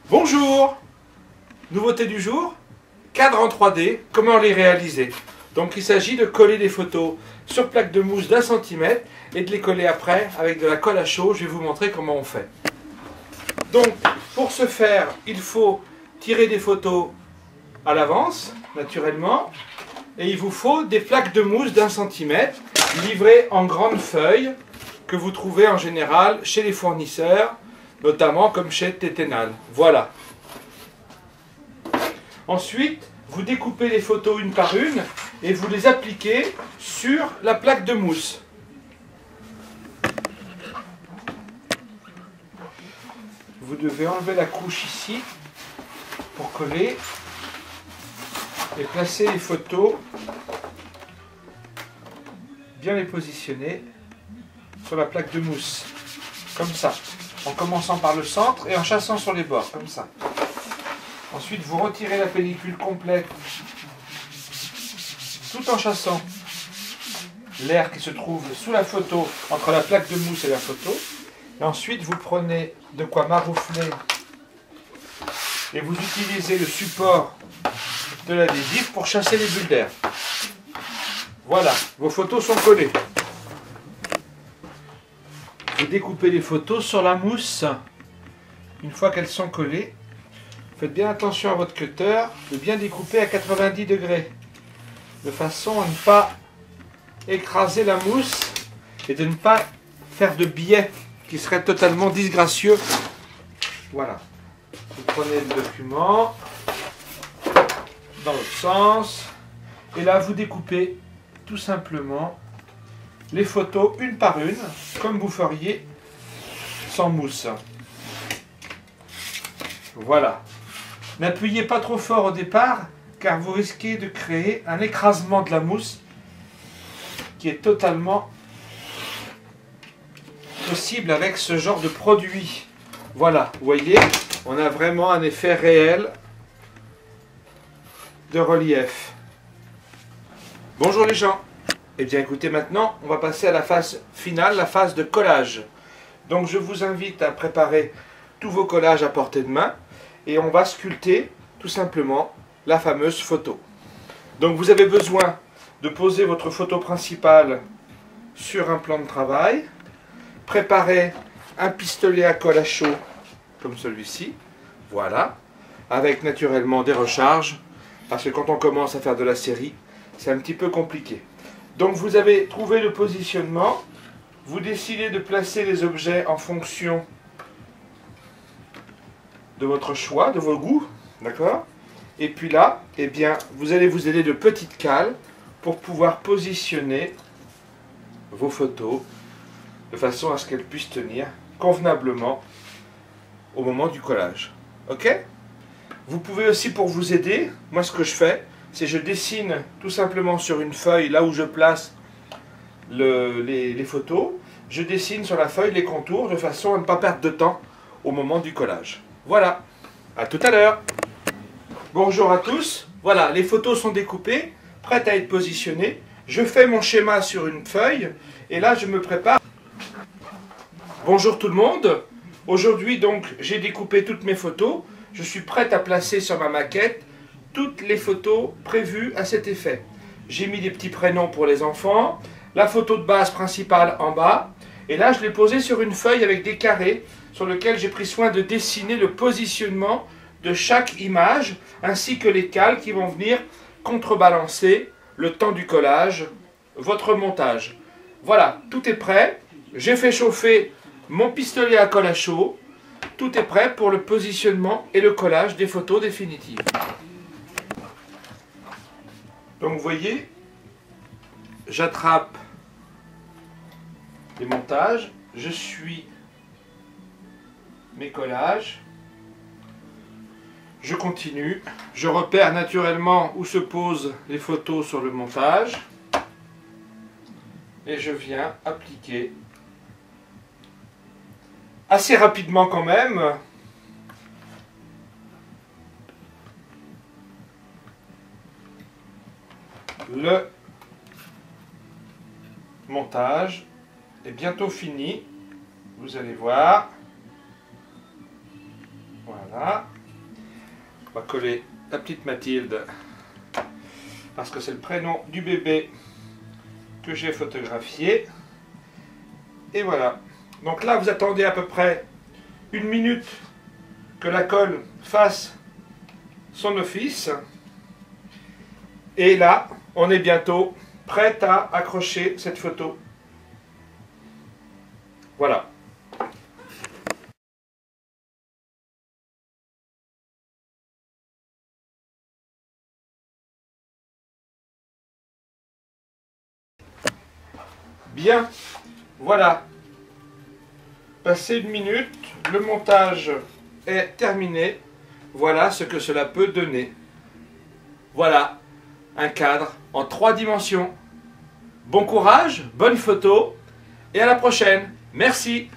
Bonjour! Nouveauté du jour, cadre en 3D, comment les réaliser? Donc il s'agit de coller des photos sur plaque de mousse d'1 cm et de les coller après avec de la colle à chaud. Je vais vous montrer comment on fait. Donc pour ce faire, il faut tirer des photos à l'avance, naturellement, et il vous faut des plaques de mousse d'1 cm livrées en grandes feuilles que vous trouvez en général chez les fournisseurs, notamment comme chez Téténal. Voilà. Ensuite, vous découpez les photos une par une et vous les appliquez sur la plaque de mousse. Vous devez enlever la couche ici pour coller et placer les photos, bien les positionner sur la plaque de mousse, comme ça, en commençant par le centre et en chassant sur les bords, comme ça. Ensuite, vous retirez la pellicule complète, tout en chassant l'air qui se trouve sous la photo, entre la plaque de mousse et la photo. Et ensuite, vous prenez de quoi maroufler et vous utilisez le support de l'adhésif pour chasser les bulles d'air. Voilà, vos photos sont collées. Vous découpez les photos sur la mousse. Une fois qu'elles sont collées, faites bien attention à votre cutter de bien découper à 90 degrés, de façon à ne pas écraser la mousse et de ne pas faire de biais qui serait totalement disgracieux. Voilà. Vous prenez le document dans l'autre sens et là vous découpez tout simplement les photos une par une, comme vous feriez sans mousse. Voilà. N'appuyez pas trop fort au départ, car vous risquez de créer un écrasement de la mousse qui est totalement possible avec ce genre de produit. Voilà, vous voyez, on a vraiment un effet réel de relief. Bonjour les gens. Eh bien écoutez, maintenant on va passer à la phase finale, la phase de collage. Donc je vous invite à préparer tous vos collages à portée de main et on va sculpter tout simplement la fameuse photo. Donc vous avez besoin de poser votre photo principale sur un plan de travail, préparer un pistolet à colle à chaud comme celui-ci, voilà, avec naturellement des recharges, parce que quand on commence à faire de la série, c'est un petit peu compliqué. Donc vous avez trouvé le positionnement, vous décidez de placer les objets en fonction de votre choix, de vos goûts, d'accord? Et puis là, eh bien, vous allez vous aider de petites cales pour pouvoir positionner vos photos de façon à ce qu'elles puissent tenir convenablement au moment du collage. Ok? Vous pouvez aussi, pour vous aider, moi ce que je fais, c'est je dessine tout simplement sur une feuille, là où je place les photos, je dessine sur la feuille les contours de façon à ne pas perdre de temps au moment du collage. Voilà, à tout à l'heure. Bonjour à tous, voilà, les photos sont découpées, prêtes à être positionnées. Je fais mon schéma sur une feuille et là je me prépare. Bonjour tout le monde, aujourd'hui donc j'ai découpé toutes mes photos, je suis prête à placer sur ma maquette toutes les photos prévues à cet effet. J'ai mis des petits prénoms pour les enfants, la photo de base principale en bas, et là je l'ai posée sur une feuille avec des carrés sur lequel j'ai pris soin de dessiner le positionnement de chaque image, ainsi que les cales qui vont venir contrebalancer le temps du collage, votre montage. Voilà, tout est prêt, j'ai fait chauffer mon pistolet à colle à chaud, tout est prêt pour le positionnement et le collage des photos définitives. Donc vous voyez, j'attrape les montages, je suis mes collages, je continue, je repère naturellement où se posent les photos sur le montage et je viens appliquer assez rapidement quand même le montage est bientôt fini, vous allez voir. Voilà, On va coller la petite Mathilde, parce que c'est le prénom du bébé que j'ai photographié. Et voilà. Donc là, vous attendez à peu près 1 minute que la colle fasse son office. Et là, on est bientôt prêt à accrocher cette photo. Voilà. Bien, voilà. Passé 1 minute, le montage est terminé. Voilà ce que cela peut donner. Voilà, un cadre en 3 dimensions. Bon courage, bonne photo et à la prochaine. Merci.